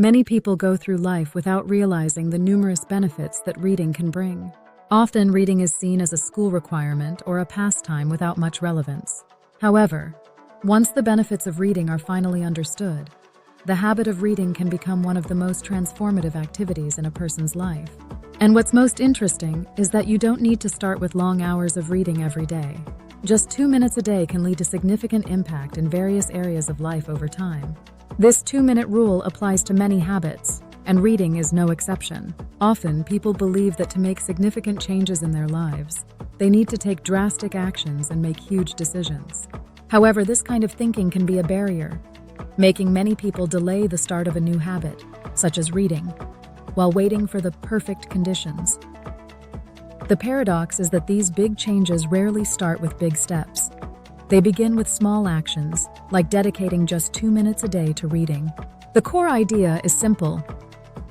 Many people go through life without realizing the numerous benefits that reading can bring. Often, reading is seen as a school requirement or a pastime without much relevance. However, once the benefits of reading are finally understood, the habit of reading can become one of the most transformative activities in a person's life. And what's most interesting is that you don't need to start with long hours of reading every day. Just 2 minutes a day can lead to significant impact in various areas of life over time. This 2-minute rule applies to many habits, and reading is no exception. Often, people believe that to make significant changes in their lives, they need to take drastic actions and make huge decisions. However, this kind of thinking can be a barrier, making many people delay the start of a new habit, such as reading, while waiting for the perfect conditions. The paradox is that these big changes rarely start with big steps. They begin with small actions, like dedicating just 2 minutes a day to reading. The core idea is simple.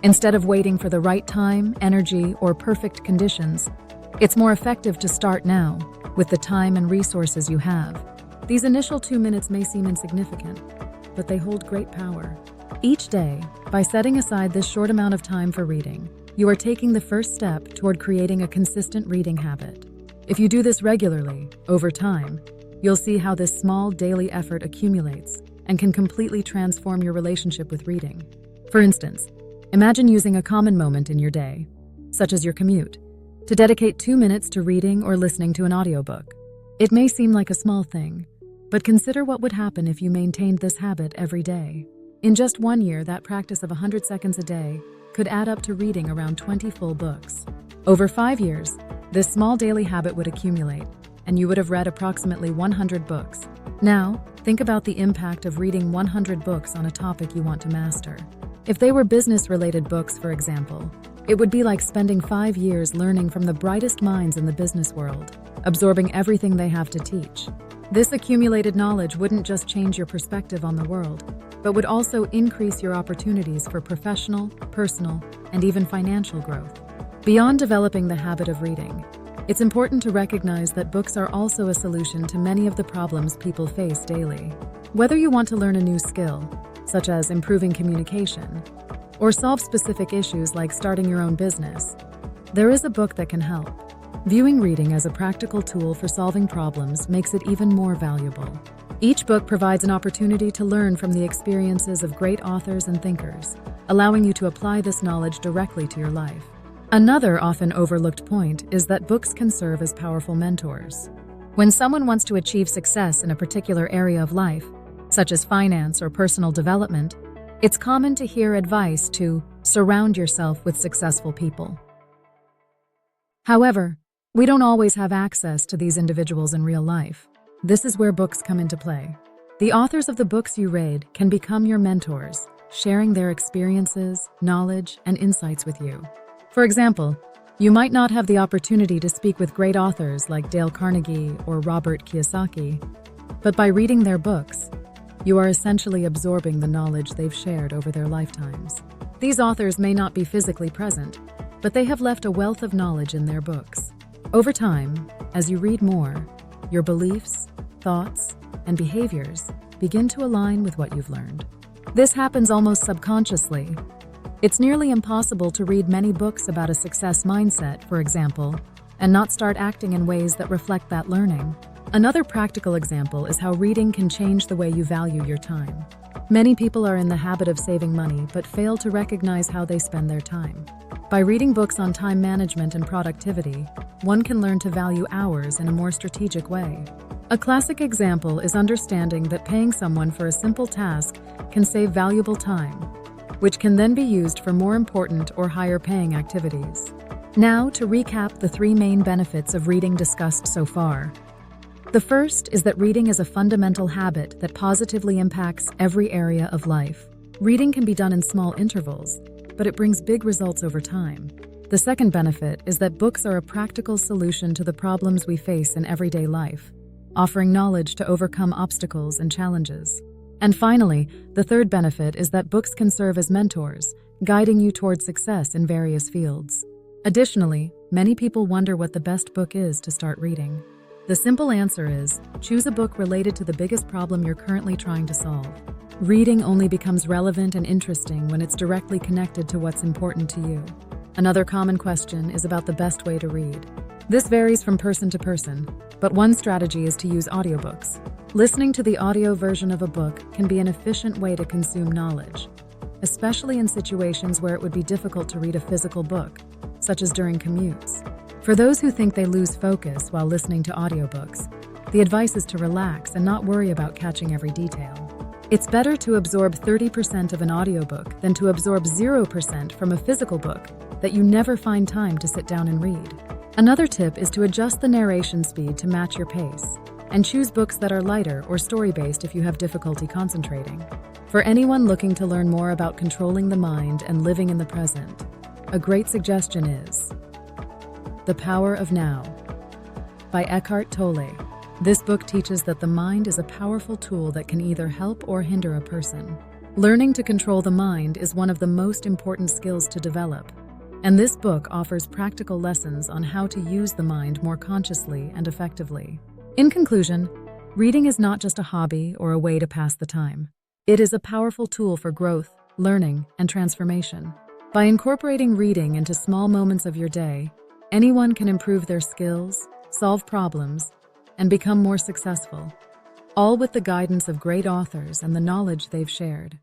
Instead of waiting for the right time, energy, or perfect conditions, it's more effective to start now, with the time and resources you have. These initial 2 minutes may seem insignificant, but they hold great power. Each day, by setting aside this short amount of time for reading, you are taking the first step toward creating a consistent reading habit. If you do this regularly, over time, you'll see how this small daily effort accumulates and can completely transform your relationship with reading. For instance, imagine using a common moment in your day, such as your commute, to dedicate 2 minutes to reading or listening to an audiobook. It may seem like a small thing, but consider what would happen if you maintained this habit every day. In just 1 year, that practice of 100 seconds a day could add up to reading around 20 full books. Over 5 years, this small daily habit would accumulate, and you would have read approximately 100 books. Now, think about the impact of reading 100 books on a topic you want to master. If they were business-related books, for example, it would be like spending 5 years learning from the brightest minds in the business world, absorbing everything they have to teach. This accumulated knowledge wouldn't just change your perspective on the world, but would also increase your opportunities for professional, personal, and even financial growth. Beyond developing the habit of reading, it's important to recognize that books are also a solution to many of the problems people face daily. Whether you want to learn a new skill, such as improving communication, or solve specific issues like starting your own business, there is a book that can help. Viewing reading as a practical tool for solving problems makes it even more valuable. Each book provides an opportunity to learn from the experiences of great authors and thinkers, allowing you to apply this knowledge directly to your life. Another often overlooked point is that books can serve as powerful mentors. When someone wants to achieve success in a particular area of life, such as finance or personal development, it's common to hear advice to surround yourself with successful people. However, we don't always have access to these individuals in real life. This is where books come into play. The authors of the books you read can become your mentors, sharing their experiences, knowledge, and insights with you. For example, you might not have the opportunity to speak with great authors like Dale Carnegie or Robert Kiyosaki, but by reading their books, you are essentially absorbing the knowledge they've shared over their lifetimes. These authors may not be physically present, but they have left a wealth of knowledge in their books. Over time, as you read more, your beliefs, thoughts, and behaviors begin to align with what you've learned. This happens almost subconsciously. It's nearly impossible to read many books about a success mindset, for example, and not start acting in ways that reflect that learning. Another practical example is how reading can change the way you value your time. Many people are in the habit of saving money but fail to recognize how they spend their time. By reading books on time management and productivity, one can learn to value hours in a more strategic way. A classic example is understanding that paying someone for a simple task can save valuable time, which can then be used for more important or higher-paying activities. Now, to recap the 3 main benefits of reading discussed so far. The first is that reading is a fundamental habit that positively impacts every area of life. Reading can be done in small intervals, but it brings big results over time. The second benefit is that books are a practical solution to the problems we face in everyday life, offering knowledge to overcome obstacles and challenges. And finally, the third benefit is that books can serve as mentors, guiding you toward success in various fields. Additionally, many people wonder what the best book is to start reading. The simple answer is, choose a book related to the biggest problem you're currently trying to solve. Reading only becomes relevant and interesting when it's directly connected to what's important to you. Another common question is about the best way to read. This varies from person to person, but one strategy is to use audiobooks. Listening to the audio version of a book can be an efficient way to consume knowledge, especially in situations where it would be difficult to read a physical book, such as during commutes. For those who think they lose focus while listening to audiobooks, the advice is to relax and not worry about catching every detail. It's better to absorb 30% of an audiobook than to absorb 0% from a physical book that you never find time to sit down and read. Another tip is to adjust the narration speed to match your pace, and choose books that are lighter or story-based if you have difficulty concentrating. For anyone looking to learn more about controlling the mind and living in the present, a great suggestion is The Power of Now by Eckhart Tolle. This book teaches that the mind is a powerful tool that can either help or hinder a person. Learning to control the mind is one of the most important skills to develop, and this book offers practical lessons on how to use the mind more consciously and effectively. In conclusion, reading is not just a hobby or a way to pass the time. It is a powerful tool for growth, learning, and transformation. By incorporating reading into small moments of your day, anyone can improve their skills, solve problems, and become more successful, all with the guidance of great authors and the knowledge they've shared.